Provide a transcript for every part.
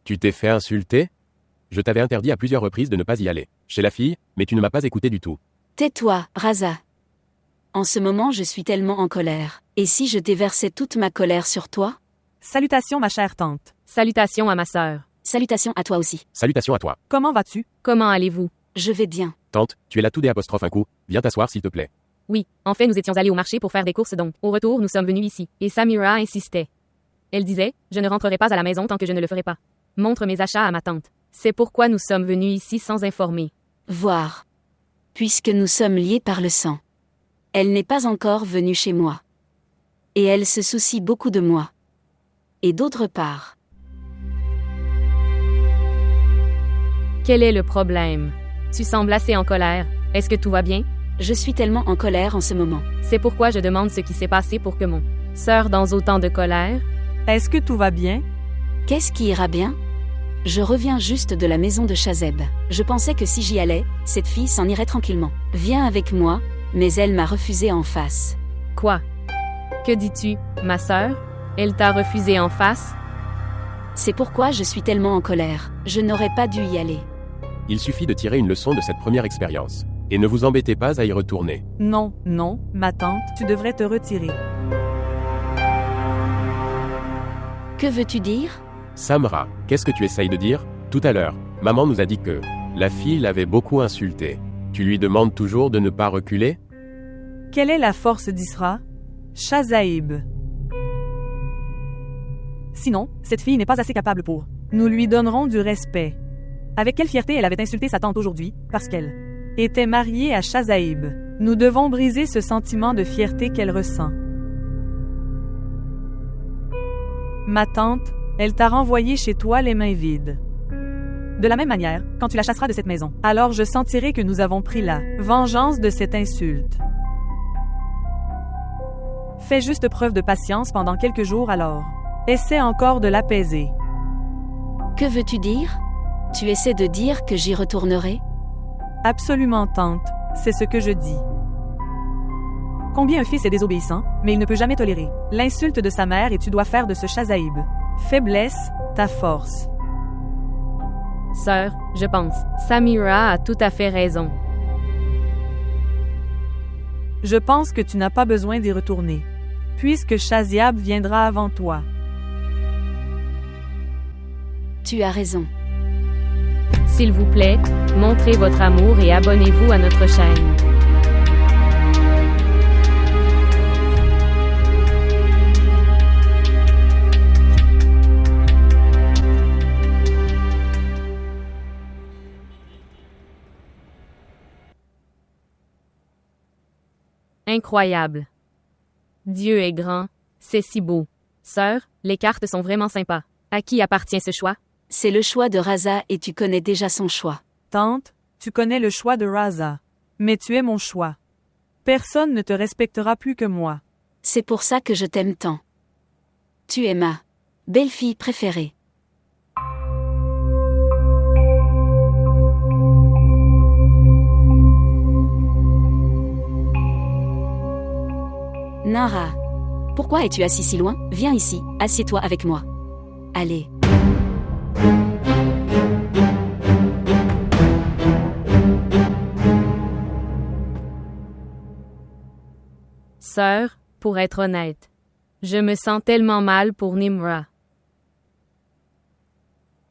Tu t'es fait insulter? Je t'avais interdit à plusieurs reprises de ne pas y aller. Chez la fille, mais tu ne m'as pas écouté du tout. Tais-toi, Raza. En ce moment je suis tellement en colère. Et si je déversais toute ma colère sur toi? Salutations ma chère tante. Salutations à ma sœur. Salutations à toi aussi. Salutations à toi. Comment vas-tu? Comment allez-vous? Je vais bien. Tante, tu es là tout des apostrophes un coup. Viens t'asseoir s'il te plaît. Oui, en fait nous étions allés au marché pour faire des courses donc. Au retour nous sommes venus ici. Et Samira insistait. Elle disait, je ne rentrerai pas à la maison tant que je ne le ferai pas. Montre mes achats à ma tante. C'est pourquoi nous sommes venus ici sans informer. Voir. Puisque nous sommes liés par le sang. Elle n'est pas encore venue chez moi. Et elle se soucie beaucoup de moi. Et d'autre part. Quel est le problème? Tu sembles assez en colère. Est-ce que tout va bien? Je suis tellement en colère en ce moment. C'est pourquoi je demande ce qui s'est passé pour que mon sœur dans autant de colère. Est-ce que tout va bien? Qu'est-ce qui ira bien? Je reviens juste de la maison de Shazeb. Je pensais que si j'y allais, cette fille s'en irait tranquillement. Viens avec moi, mais elle m'a refusé en face. Quoi? Que dis-tu, ma sœur? Elle t'a refusé en face? C'est pourquoi je suis tellement en colère. Je n'aurais pas dû y aller. Il suffit de tirer une leçon de cette première expérience. Et ne vous embêtez pas à y retourner. Non, ma tante, tu devrais te retirer. Que veux-tu dire? Samra, qu'est-ce que tu essayes de dire? Tout à l'heure, maman nous a dit que la fille l'avait beaucoup insultée. Tu lui demandes toujours de ne pas reculer? Quelle est la force d'Isra? Shazaib. Sinon, cette fille n'est pas assez capable pour. Nous lui donnerons du respect. Avec quelle fierté elle avait insulté sa tante aujourd'hui, parce qu'elle était mariée à Shazaib. Nous devons briser ce sentiment de fierté qu'elle ressent. Ma tante, elle t'a renvoyé chez toi les mains vides. De la même manière, quand tu la chasseras de cette maison, alors je sentirai que nous avons pris la vengeance de cette insulte. Fais juste preuve de patience pendant quelques jours alors. Essaie encore de l'apaiser. Que veux-tu dire? Tu essaies de dire que j'y retournerai? Absolument, tante, c'est ce que je dis. Combien un fils est désobéissant, mais il ne peut jamais tolérer l'insulte de sa mère et tu dois faire de ce Shazaib. Faiblesse, ta force. Sœur, je pense. Samira a tout à fait raison. Je pense que tu n'as pas besoin d'y retourner, puisque Shaziab viendra avant toi. Tu as raison. S'il vous plaît, montrez votre amour et abonnez-vous à notre chaîne. Incroyable. Dieu est grand, c'est si beau. Sœur, les cartes sont vraiment sympas. À qui appartient ce choix? C'est le choix de Raza et tu connais déjà son choix. Tante, tu connais le choix de Raza. Mais tu es mon choix. Personne ne te respectera plus que moi. C'est pour ça que je t'aime tant. Tu es ma belle-fille préférée. Nara, pourquoi es-tu assis si loin? Viens ici, assieds-toi avec moi. Allez. Sœur, pour être honnête, je me sens tellement mal pour Nimra.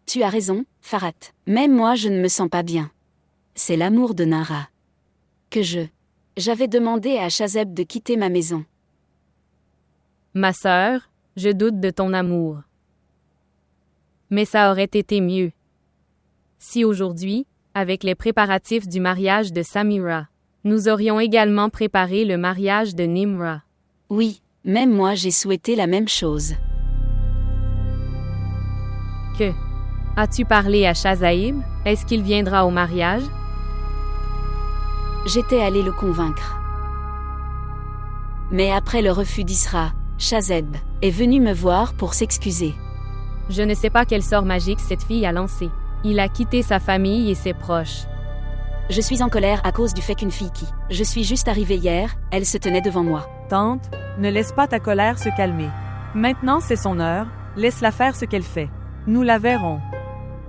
Tu as raison, Farhat. Même moi je ne me sens pas bien. C'est l'amour de Nara. Que j'avais demandé à Shazeb de quitter ma maison. Ma sœur, je doute de ton amour. Mais ça aurait été mieux si aujourd'hui, avec les préparatifs du mariage de Samira, nous aurions également préparé le mariage de Nimra. Oui, même moi j'ai souhaité la même chose. Que? As-tu parlé à Shazaib? Est-ce qu'il viendra au mariage? J'étais allée le convaincre. Mais après le refus d'Isra, Shazeb est venu me voir pour s'excuser. Je ne sais pas quel sort magique cette fille a lancé. Il a quitté sa famille et ses proches. Je suis en colère à cause du fait qu'une fille qui, je suis juste arrivée hier, elle se tenait devant moi. Tante, ne laisse pas ta colère se calmer. Maintenant c'est son heure, laisse-la faire ce qu'elle fait. Nous la verrons.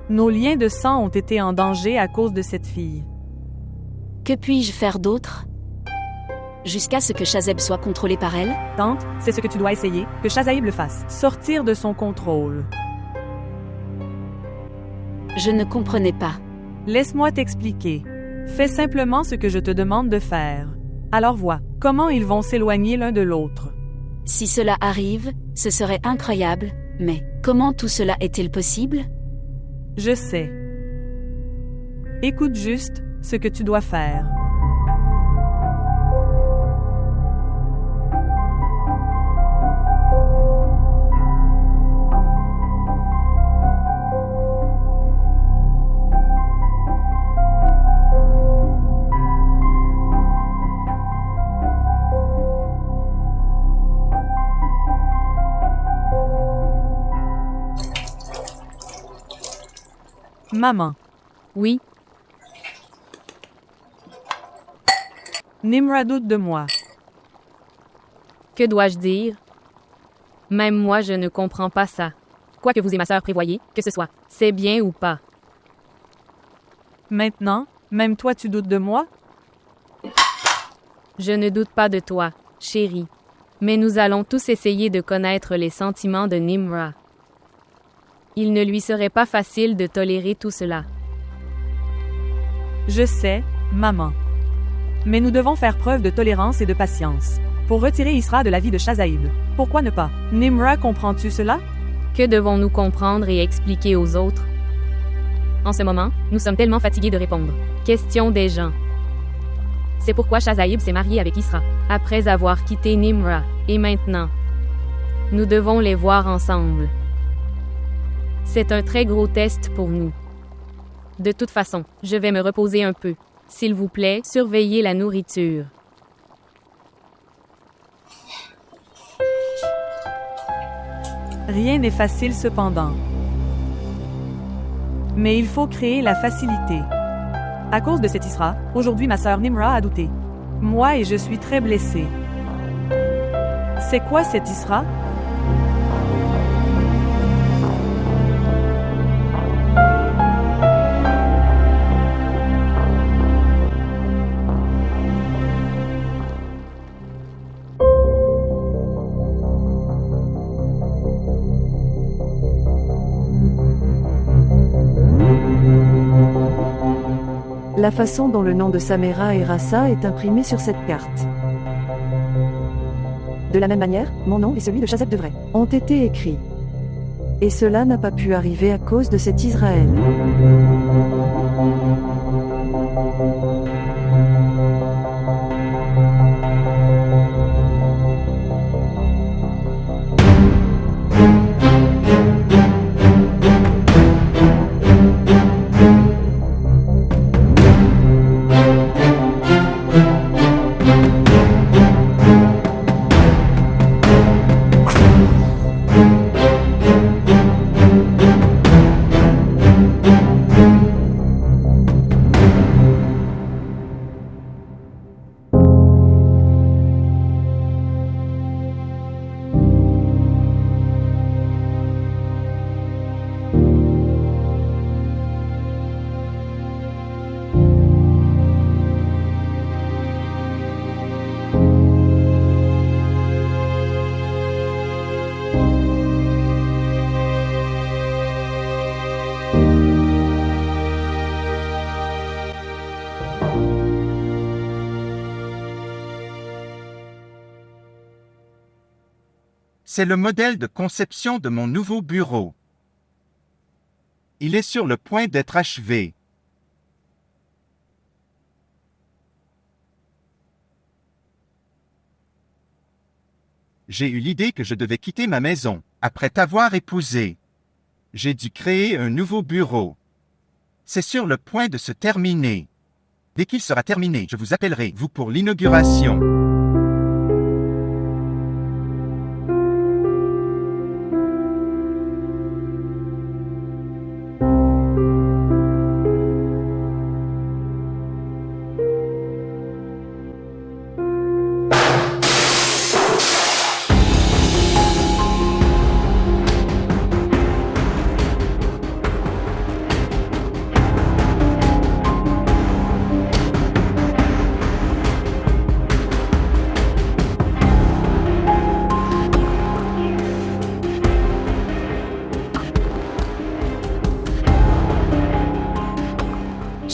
Nos liens de sang ont été en danger à cause de cette fille. Que puis-je faire d'autre? Jusqu'à ce que Shazeb soit contrôlé par elle? Tante, c'est ce que tu dois essayer, que Shazaïb le fasse. Sortir de son contrôle. Je ne comprenais pas. Laisse-moi t'expliquer. Fais simplement ce que je te demande de faire. Alors vois, comment ils vont s'éloigner l'un de l'autre. Si cela arrive, ce serait incroyable, mais comment tout cela est-il possible? Je sais. Écoute juste ce que tu dois faire. Maman, Oui, Nimra doute de moi. que dois-je dire? Même moi, je ne comprends pas ça. Quoi que vous et ma sœur prévoyez, que ce soit, c'est bien ou pas. Maintenant, même toi tu doutes de moi? Je ne doute pas de toi, chérie. Mais nous allons tous essayer de connaître les sentiments de Nimra. Il ne lui serait pas facile de tolérer tout cela. Je sais, maman. Mais nous devons faire preuve de tolérance et de patience. Pour retirer Isra de la vie de Shazaïb. Pourquoi ne pas? Nimra, comprends-tu cela? Que devons-nous comprendre et expliquer aux autres? En ce moment, nous sommes tellement fatigués de répondre. Question des gens. C'est pourquoi Shazaïb s'est marié avec Isra, après avoir quitté Nimra, et maintenant. Nous devons les voir ensemble. C'est un très gros test pour nous. De toute façon, je vais me reposer un peu. S'il vous plaît, surveillez la nourriture. Rien n'est facile cependant. Mais il faut créer la facilité. À cause de cet Isra, aujourd'hui ma sœur Nimra a douté. Moi et je suis très blessée. C'est quoi cet Isra? La façon dont le nom de Samira et Rassa est imprimé sur cette carte. De la même manière, mon nom et celui de Shazeb devraient ont été écrits. Et cela n'a pas pu arriver à cause de cet Israël. C'est le modèle de conception de mon nouveau bureau. Il est sur le point d'être achevé. J'ai eu l'idée que je devais quitter ma maison, après t'avoir épousé. J'ai dû créer un nouveau bureau. C'est sur le point de se terminer. Dès qu'il sera terminé, je vous appellerai, vous, pour l'inauguration.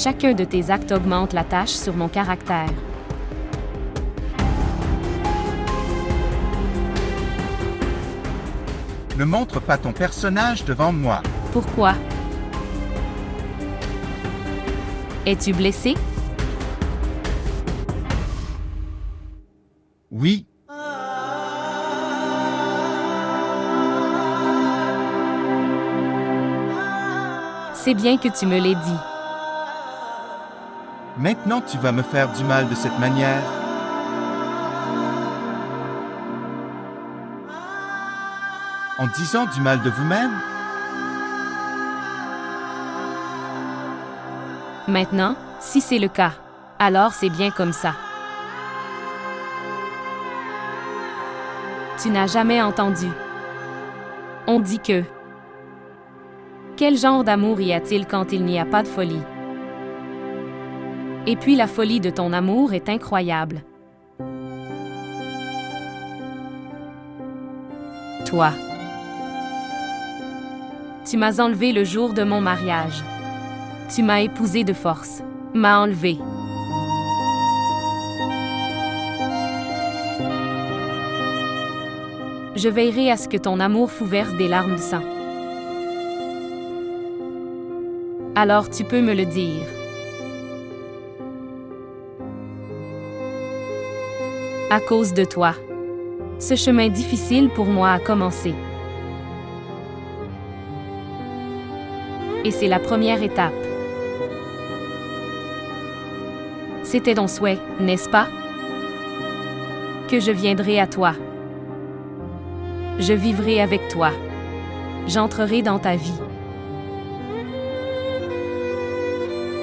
Chacun de tes actes augmente la tâche sur mon caractère. Ne montre pas ton personnage devant moi. Pourquoi? Es-tu blessé? Oui, C'est bien que tu me l'aies dit. maintenant tu vas me faire du mal de cette manière. En disant du mal de vous-même, Maintenant, si c'est le cas, alors c'est bien comme ça. Tu n'as jamais entendu. On dit que... Quel genre d'amour y a-t-il quand il n'y a pas de folie? Et puis la folie de ton amour est incroyable. Toi. Tu m'as enlevé le jour de mon mariage. Tu m'as épousé de force. M'as enlevé. Je veillerai à ce que ton amour vous verse des larmes de sang. Alors tu peux me le dire. À cause de toi. Ce chemin difficile pour moi a commencé. Et c'est la première étape. C'était ton souhait, n'est-ce pas? Que je viendrai à toi. Je vivrai avec toi. J'entrerai dans ta vie.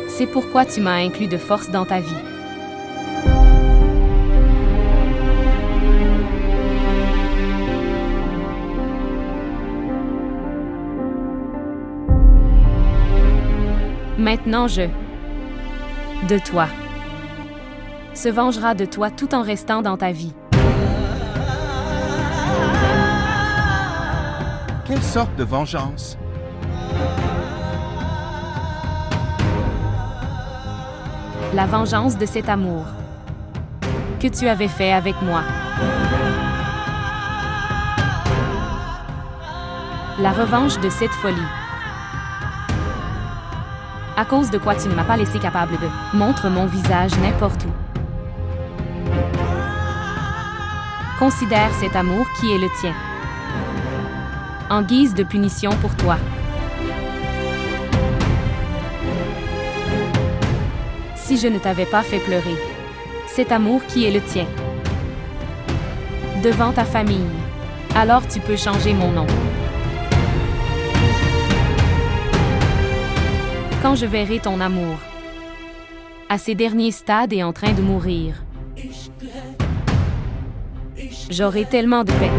C'est pourquoi tu m'as inclus de force dans ta vie. Maintenant de toi, se vengera de toi tout en restant dans ta vie. quelle sorte de vengeance? La vengeance de cet amour que tu avais fait avec moi. La revanche de cette folie. À cause de quoi tu ne m'as pas laissé capable de montre mon visage n'importe où. Considère cet amour qui est le tien. En guise de punition pour toi. Si je ne t'avais pas fait pleurer, cet amour qui est le tien. Devant ta famille, alors tu peux changer mon nom. Quand je verrai ton amour, à ses derniers stades et en train de mourir, j'aurai tellement de paix.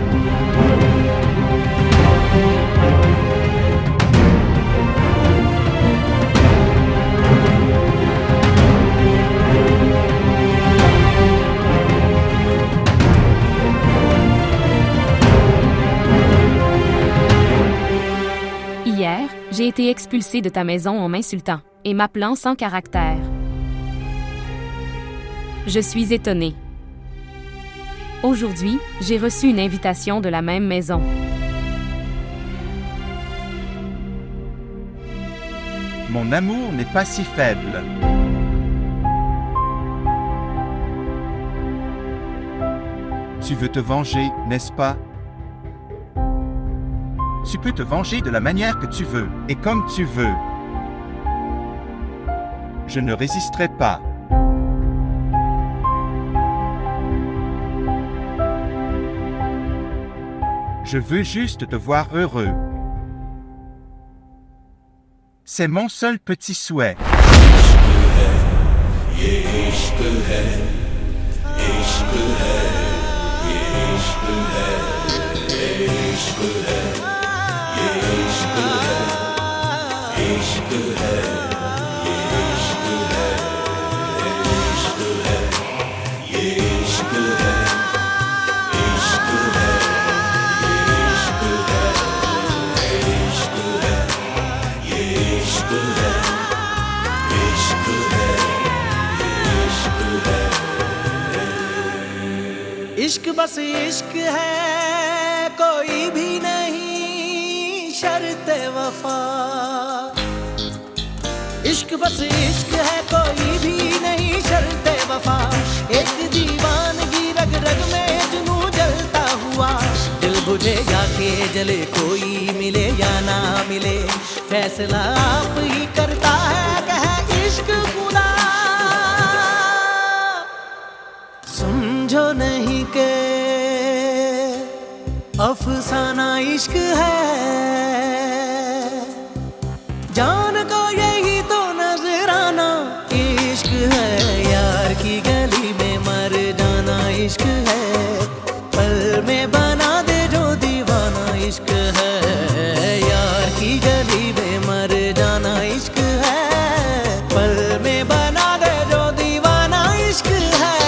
Hier, j'ai été expulsée de ta maison en m'insultant et m'appelant sans caractère. Je suis étonnée. Aujourd'hui, j'ai reçu une invitation de la même maison. Mon amour n'est pas si faible. Tu veux te venger, n'est-ce pas? Tu peux te venger de la manière que tu veux, et comme tu veux. Je ne résisterai pas. Je veux juste te voir heureux. C'est mon seul petit souhait. Ishq hai इश्क बस इश्क है कोई भी नहीं शर्त वफा इश्क बस इश्क है कोई भी नहीं शर्त वफा एक दीवानगी रग रग में जुनू जलता हुआ दिल बुझे या के जले कोई मिले या ना मिले फैसला आप ही करता है कह इश्क खुदा समझो नहीं के अफसाना इश्क है जान को यही तो नजराना इश्क है यार की गली में मर जाना इश्क है पल में बना दे जो दीवाना इश्क है यार की गली में मर जाना इश्क है पल में बना दे जो दीवाना इश्क है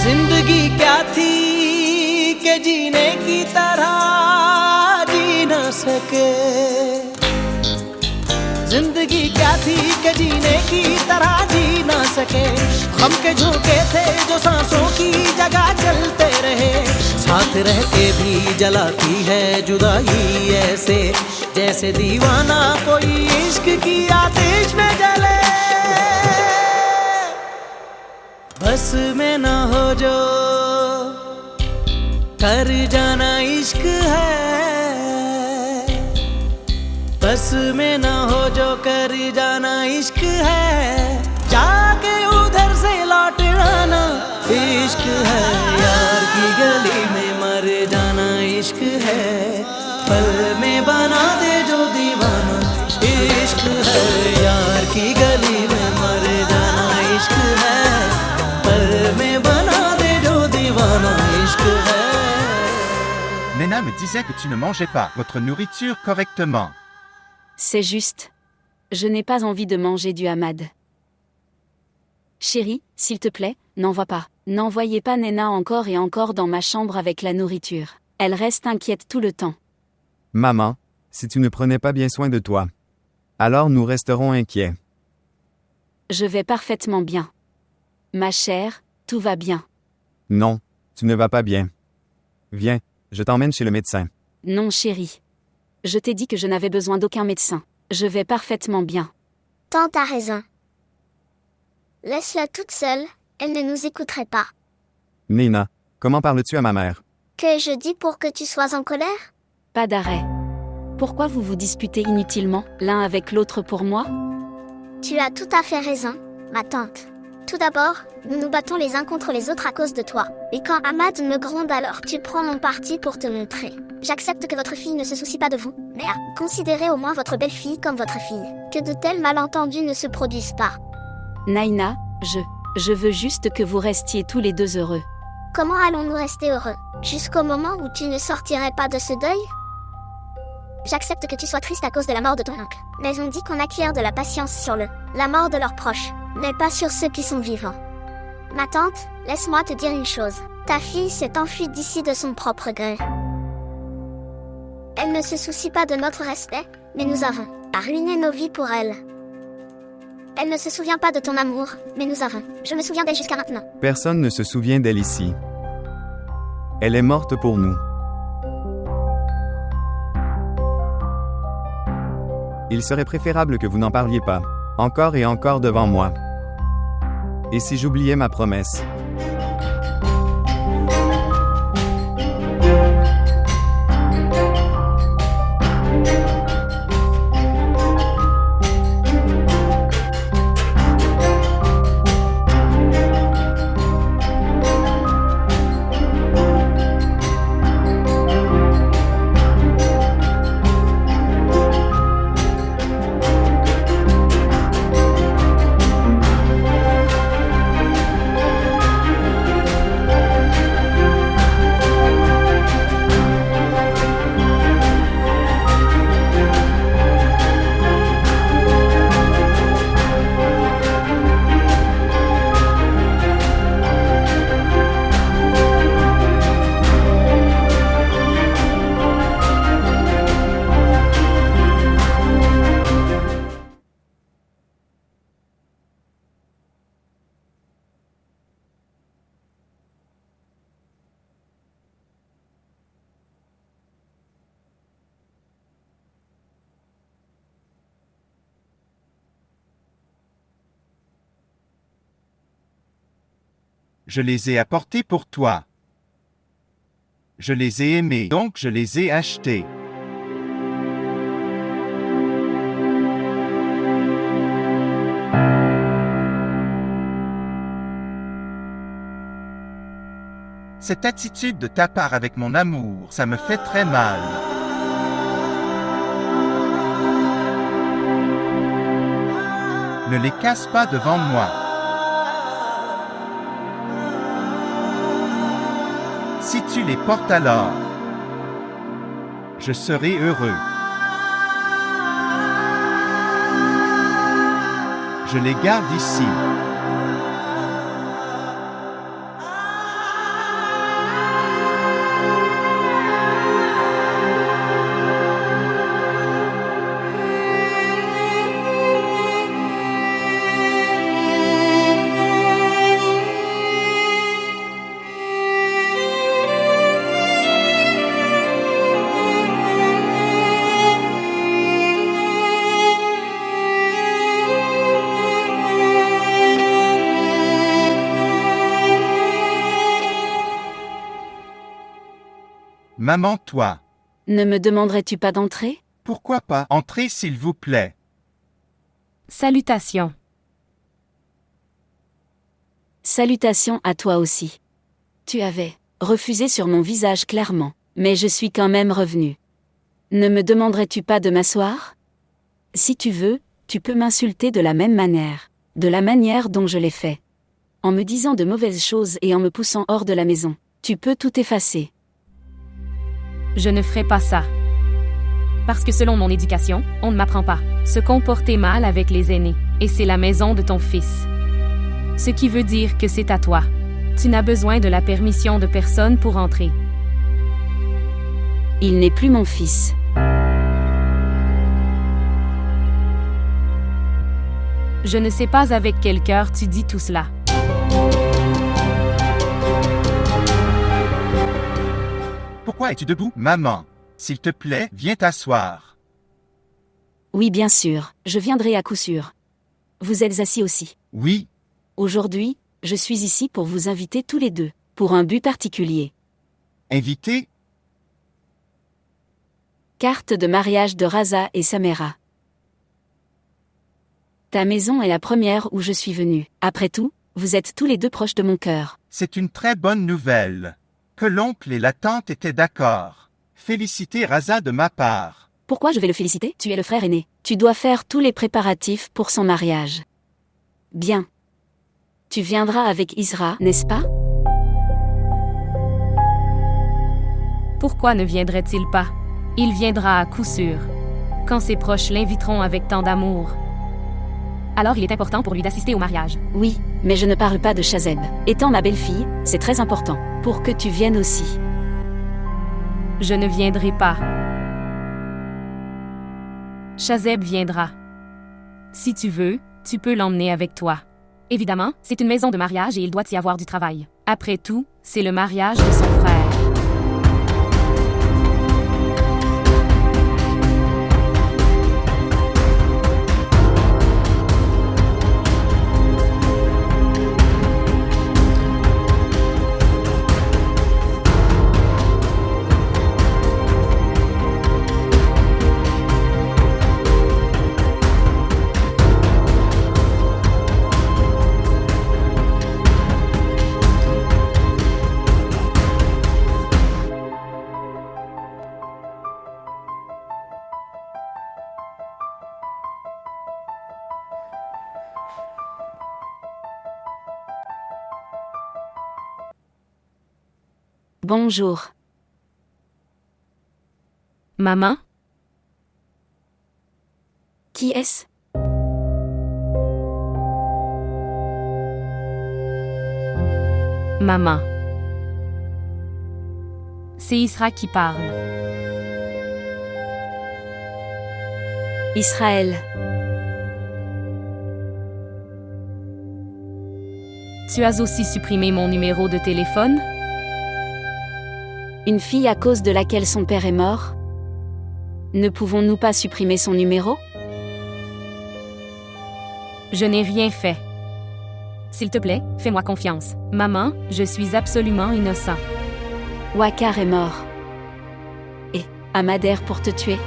जिंदगी क्या थी कि जीने की तरह जी न सके जिंदगी क्या थी कि जीने की तरह जी न सके हम के झोंके थे जो सांसों की जगह चलते रहे साथ रह के भी जलाती है जुदाई ऐसे जैसे दीवाना कोई इश्क की आतिश में जले बस में ना हो जो कर जाना इश्क है बस में ना हो जो कर जाना इश्क है जाके उधर से लौट आना इश्क है यार की गली में मर जाना इश्क है पल में बना दे जो दीवाना इश्क है यार की गली में मर जाना इश्क है पल में बना दे जो दीवाना इश्क है Nena me disait que tu ne mangeais pas votre nourriture correctement. C'est juste. Je n'ai pas envie de manger du hamad. Chérie, s'il te plaît, n'envoie pas. N'envoyez pas Nena encore et encore dans ma chambre avec la nourriture. Elle reste inquiète tout le temps. Maman, si tu ne prenais pas bien soin de toi, alors nous resterons inquiets. Je vais parfaitement bien. Ma chère, tout va bien. Non, tu ne vas pas bien. Viens, je t'emmène chez le médecin. Non chérie. Je t'ai dit que je n'avais besoin d'aucun médecin. Je vais parfaitement bien. Tante a raison. Laisse-la toute seule, elle ne nous écouterait pas. Nina, comment parles-tu à ma mère? Que ai-je dit pour que tu sois en colère? Pas d'arrêt. Pourquoi vous vous disputez inutilement, l'un avec l'autre pour moi? Tu as tout à fait raison, ma tante. Tout d'abord, nous nous battons les uns contre les autres à cause de toi. Et quand Ahmad me gronde alors tu prends mon parti pour te montrer. J'accepte que votre fille ne se soucie pas de vous, mais considérez au moins votre belle-fille comme votre fille. Que de tels malentendus ne se produisent pas. Naïna, je veux juste que vous restiez tous les deux heureux. Comment allons-nous rester heureux? Jusqu'au moment où tu ne sortirais pas de ce deuil? J'accepte que tu sois triste à cause de la mort de ton oncle. Mais on dit qu'on acquiert de la patience sur la mort de leurs proches, mais pas sur ceux qui sont vivants. Ma tante, laisse-moi te dire une chose. Ta fille s'est enfuie d'ici de son propre gré. Elle ne se soucie pas de notre respect, mais nous avons ruiné nos vies pour elle. Elle ne se souvient pas de ton amour, mais nous avons. Je me souviens d'elle jusqu'à maintenant. Personne ne se souvient d'elle ici. Elle est morte pour nous. Il serait préférable que vous n'en parliez pas, encore et encore devant moi. Et si j'oubliais ma promesse? Je les ai apportés pour toi. Je les ai aimés, donc je les ai achetés. Cette attitude de ta part avec mon amour, ça me fait très mal. Ne les casse pas devant moi. Si tu les portes alors, je serai heureux. Je les garde ici. Maman, toi. Ne me demanderais-tu pas d'entrer? Pourquoi pas? Entrez s'il vous plaît. Salutations. Salutations à toi aussi. Tu avais refusé sur mon visage clairement, mais je suis quand même revenu. Ne me demanderais-tu pas de m'asseoir? Si tu veux, tu peux m'insulter de la même manière dont je l'ai fait. En me disant de mauvaises choses et en me poussant hors de la maison. Tu peux tout effacer. Je ne ferai pas ça. Parce que selon mon éducation, on ne m'apprend pas se comporter mal avec les aînés, et c'est la maison de ton fils. Ce qui veut dire que c'est à toi. Tu n'as besoin de la permission de personne pour entrer. Il n'est plus mon fils. Je ne sais pas avec quel cœur tu dis tout cela. Pourquoi es-tu debout? Maman, s'il te plaît, viens t'asseoir. Oui, bien sûr, je viendrai à coup sûr. Vous êtes assis aussi? Oui. Aujourd'hui, je suis ici pour vous inviter tous les deux, pour un but particulier. Invité? Carte de mariage de Raza et Samera. Ta maison est la première où je suis venue. Après tout, vous êtes tous les deux proches de mon cœur. C'est une très bonne nouvelle. Que l'oncle et la tante étaient d'accord. Félicitez Raza de ma part. Pourquoi je vais le féliciter? Tu es le frère aîné. Tu dois faire tous les préparatifs pour son mariage. Bien. Tu viendras avec Isra, n'est-ce pas? Pourquoi ne viendrait-il pas? Il viendra à coup sûr. Quand ses proches l'inviteront avec tant d'amour. Alors il est important pour lui d'assister au mariage. Oui, mais je ne parle pas de Shazeb. Étant ma belle-fille, c'est très important. Pour que tu viennes aussi. Je ne viendrai pas. Shazeb viendra. Si tu veux, tu peux l'emmener avec toi. Évidemment, c'est une maison de mariage et il doit y avoir du travail. Après tout, c'est le mariage de son frère. Bonjour. Maman? Qui est-ce? Maman. C'est Isra qui parle. Israël. Tu as aussi supprimé mon numéro de téléphone? Une fille à cause de laquelle son père est mort? Ne pouvons-nous pas supprimer son numéro? Je n'ai rien fait. S'il te plaît, fais-moi confiance. Maman, je suis absolument innocent. Wakar est mort. Et Ahmader pour te tuer.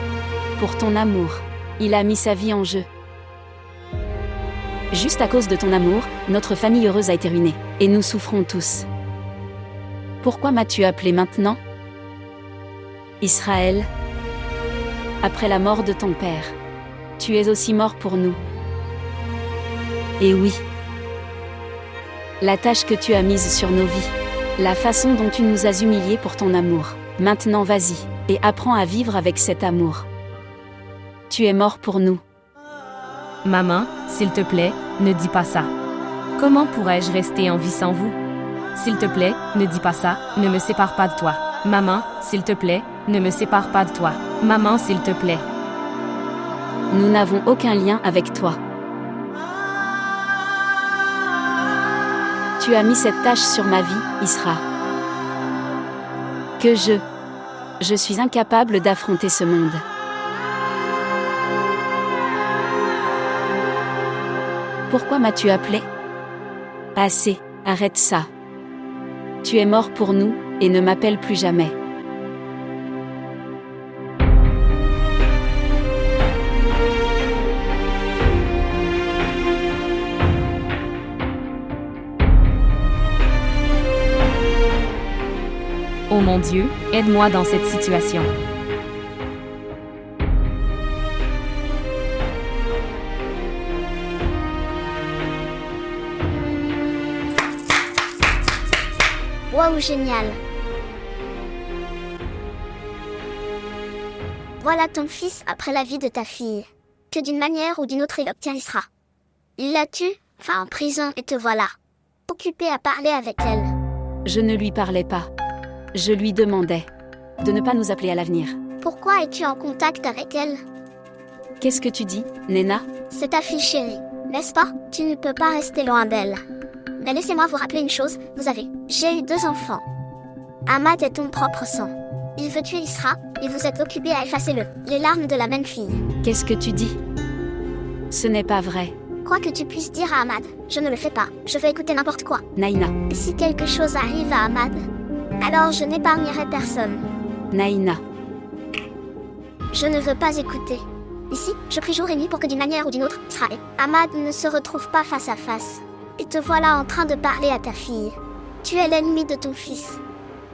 Pour ton amour. Il a mis sa vie en jeu. Juste à cause de ton amour, notre famille heureuse a été ruinée. Et nous souffrons tous. Pourquoi m'as-tu appelé maintenant? Israël, après la mort de ton père, tu es aussi mort pour nous. Et oui, la tâche que tu as mise sur nos vies, la façon dont tu nous as humiliés pour ton amour, maintenant vas-y, et apprends à vivre avec cet amour. Tu es mort pour nous. Maman, s'il te plaît, ne dis pas ça. Comment pourrais-je rester en vie sans vous? S'il te plaît, ne dis pas ça, ne me sépare pas de toi. Maman, s'il te plaît, ne me sépare pas de toi. Maman, s'il te plaît. Nous n'avons aucun lien avec toi. Tu as mis cette tâche sur ma vie, Isra. Que je suis incapable d'affronter ce monde. Pourquoi m'as-tu appelé? Assez, arrête ça. Tu es mort pour nous, et ne m'appelle plus jamais. Oh mon Dieu, aide-moi dans cette situation. Waouh, génial! Voilà ton fils après la vie de ta fille. Que d'une manière ou d'une autre il obtient Isra. Il la tue, fin en prison et te voilà. Occupé à parler avec elle. Je ne lui parlais pas. Je lui demandais de ne pas nous appeler à l'avenir. Pourquoi es-tu en contact avec elle? Qu'est-ce que tu dis, Nena? C'est ta fille chérie, n'est-ce pas? Tu ne peux pas rester loin d'elle. Mais laissez-moi vous rappeler une chose, j'ai eu 2 enfants. Ahmad est ton propre sang. Il veut tuer Isra, et vous êtes occupés à effacer les larmes de la même fille. Qu'est-ce que tu dis? Ce n'est pas vrai. Quoi que tu puisses dire à Ahmad, je ne le fais pas, je vais écouter n'importe quoi. Naïna. Si quelque chose arrive à Ahmad, alors je n'épargnerai personne. Naïna. Je ne veux pas écouter. Ici, je prie jour et nuit pour que d'une manière ou d'une autre, Isra et Ahmad ne se retrouvent pas face à face. Et te voilà en train de parler à ta fille. Tu es l'ennemi de ton fils.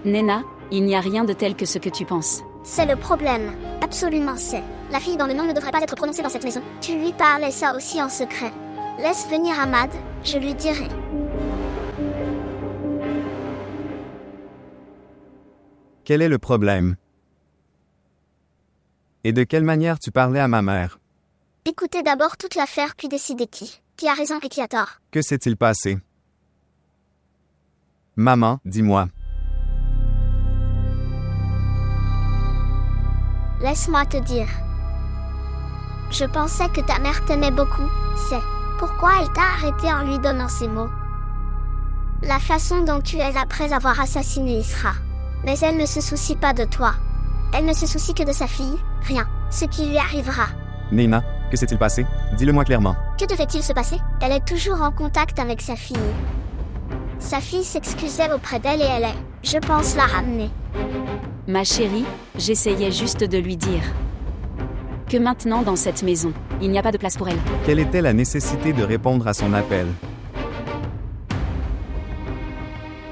Nena, il n'y a rien de tel que ce que tu penses. C'est le problème. Absolument c'est. La fille dont le nom ne devrait pas être prononcé dans cette maison. Tu lui parlais ça aussi en secret. Laisse venir Ahmad, je lui dirai. Quel est le problème? Et de quelle manière tu parlais à ma mère? Écoutez d'abord toute l'affaire puis décidez qui a raison et qui a tort. Que s'est-il passé? Maman, dis-moi. Laisse-moi te dire. Je pensais que ta mère t'aimait beaucoup, c'est pourquoi elle t'a arrêté en lui donnant ces mots. La façon dont tu es après avoir assassiné Isra. Mais elle ne se soucie pas de toi. Elle ne se soucie que de sa fille, rien, ce qui lui arrivera. Nena, que s'est-il passé? Dis-le-moi clairement. Que devait-il se passer? Elle est toujours en contact avec sa fille. Sa fille s'excusait auprès d'elle et elle est, je pense, la ramener. Ma chérie, j'essayais juste de lui dire que maintenant dans cette maison, il n'y a pas de place pour elle. Quelle était la nécessité de répondre à son appel?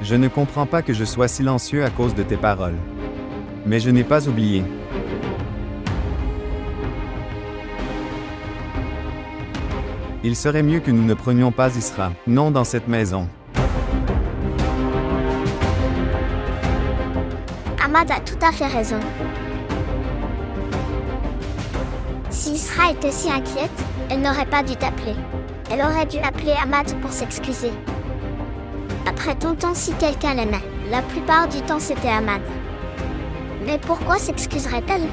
Je ne comprends pas que je sois silencieux à cause de tes paroles. Mais je n'ai pas oublié. Il serait mieux que nous ne prenions pas Isra, non dans cette maison. Ahmad a tout à fait raison. Si Isra était si inquiète, elle n'aurait pas dû t'appeler. Elle aurait dû appeler Ahmad pour s'excuser. Après ton temps, si quelqu'un l'aimait, la plupart du temps c'était Ahmad. Mais pourquoi s'excuserait-elle?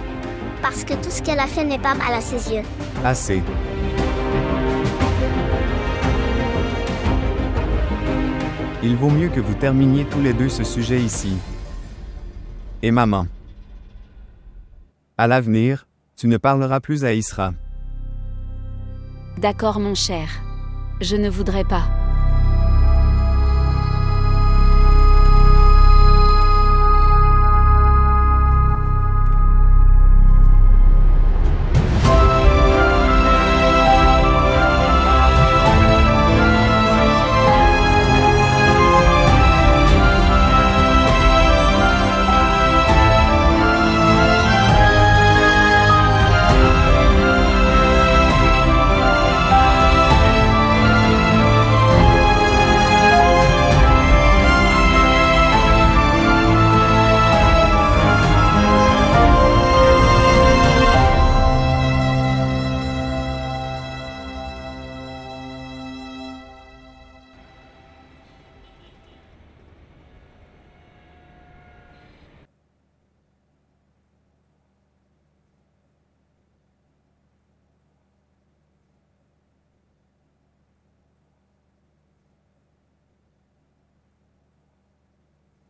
Parce que tout ce qu'elle a fait n'est pas mal à ses yeux. Assez. Il vaut mieux que vous terminiez tous les deux ce sujet ici. Et maman. À l'avenir, tu ne parleras plus à Isra. D'accord mon cher. Je ne voudrais pas.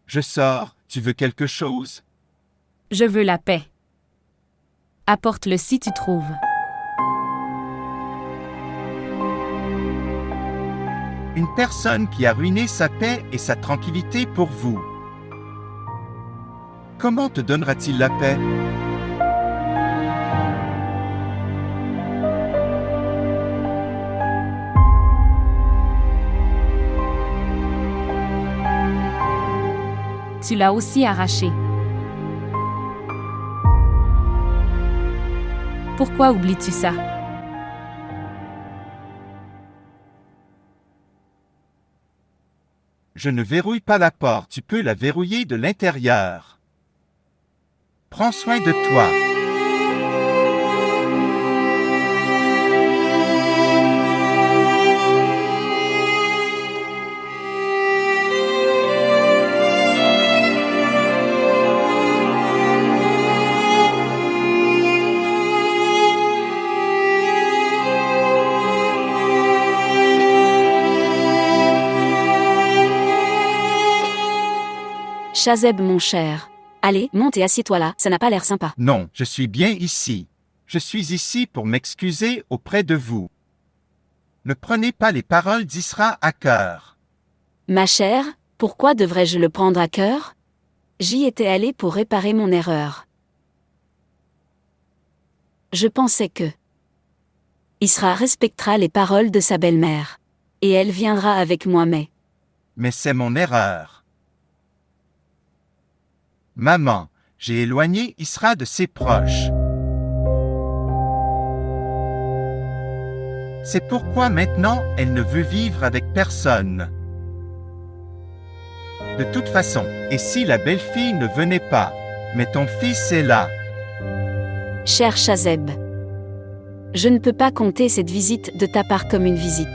Je sors, tu veux quelque chose? Je veux la paix. Apporte-le si tu trouves. Une personne qui a ruiné sa paix et sa tranquillité pour vous. Comment te donnera-t-il la paix? Tu l'as aussi arraché. Pourquoi oublies-tu ça? Je ne verrouille pas la porte, tu peux la verrouiller de l'intérieur. Prends soin de toi. Chazeb mon cher. Allez, monte et assieds-toi là, ça n'a pas l'air sympa. Non, je suis bien ici. Je suis ici pour m'excuser auprès de vous. Ne prenez pas les paroles d'Isra à cœur. Ma chère, pourquoi devrais-je le prendre à cœur? J'y étais allée pour réparer mon erreur. Je pensais que Isra respectera les paroles de sa belle-mère. Et elle viendra avec moi Mais c'est mon erreur. Maman, j'ai éloigné Isra de ses proches. C'est pourquoi maintenant elle ne veut vivre avec personne. De toute façon, et si la belle-fille ne venait pas? Mais ton fils est là. Cher Chazeb, je ne peux pas compter cette visite de ta part comme une visite.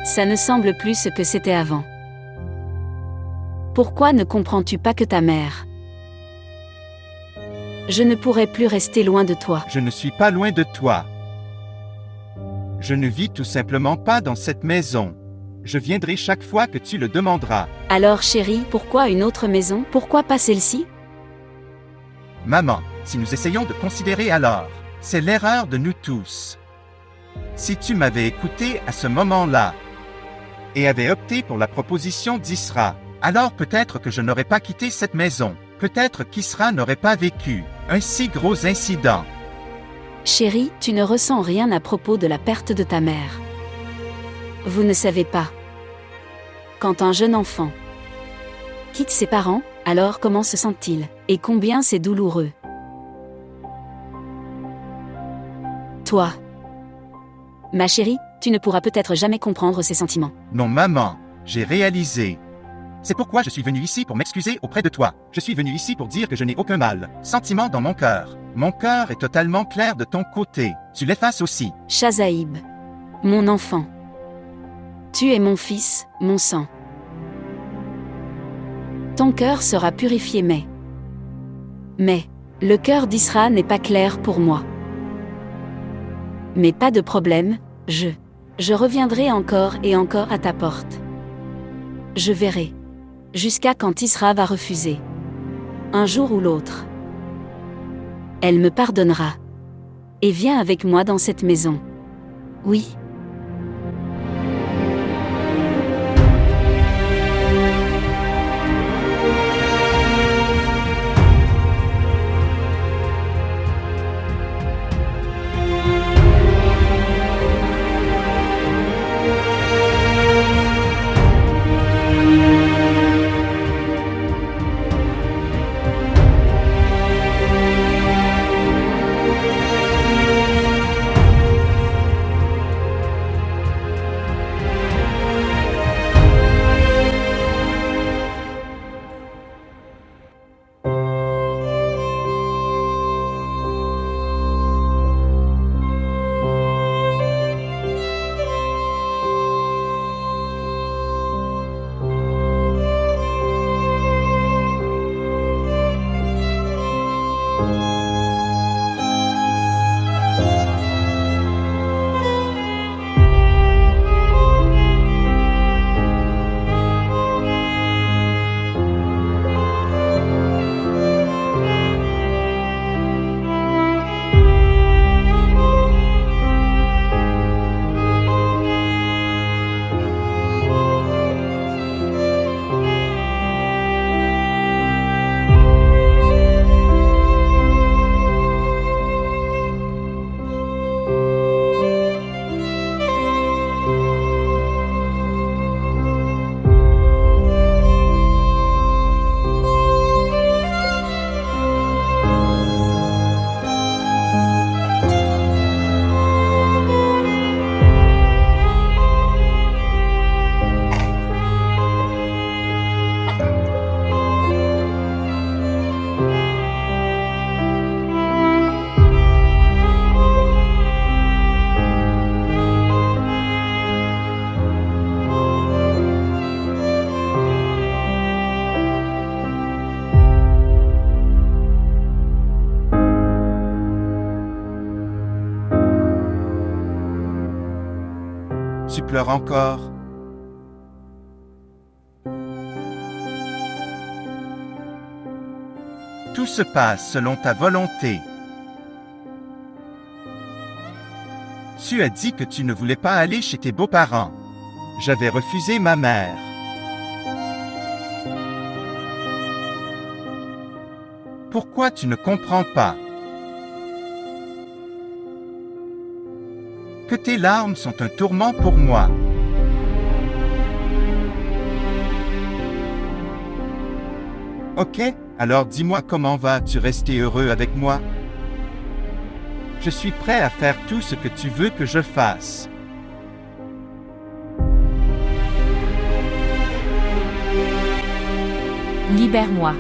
Ça ne semble plus ce que c'était avant. Pourquoi ne comprends-tu pas que ta mère? Je ne pourrai plus rester loin de toi. Je ne suis pas loin de toi. Je ne vis tout simplement pas dans cette maison. Je viendrai chaque fois que tu le demanderas. Alors chérie, pourquoi une autre maison? Pourquoi pas celle-ci? Maman, si nous essayons de considérer alors, c'est l'erreur de nous tous. Si tu m'avais écouté à ce moment-là, et avais opté pour la proposition d'Isra, alors peut-être que je n'aurais pas quitté cette maison. Peut-être qu'Isra n'aurait pas vécu un si gros incident. Chérie, tu ne ressens rien à propos de la perte de ta mère. Vous ne savez pas. Quand un jeune enfant quitte ses parents, alors comment se sent-il? Et combien c'est douloureux. Toi, ma chérie, tu ne pourras peut-être jamais comprendre ces sentiments. Non maman, j'ai réalisé. C'est pourquoi je suis venu ici pour m'excuser auprès de toi. Je suis venu ici pour dire que je n'ai aucun sentiment dans mon cœur. Mon cœur est totalement clair de ton côté. Tu l'effaces aussi. Chazaïb, mon enfant. Tu es mon fils, mon sang. Ton cœur sera purifié mais, le cœur d'Isra n'est pas clair pour moi. Mais pas de problème, je reviendrai encore et encore à ta porte. Je verrai. Jusqu'à quand Isra va refuser. Un jour ou l'autre. Elle me pardonnera. Et viens avec moi dans cette maison. Oui. Tu pleures encore? Tout se passe selon ta volonté. Tu as dit que tu ne voulais pas aller chez tes beaux-parents. J'avais refusé ma mère. Pourquoi tu ne comprends pas? Que tes larmes sont un tourment pour moi. Ok, alors dis-moi comment vas-tu rester heureux avec moi? Je suis prêt à faire tout ce que tu veux que je fasse. Libère-moi.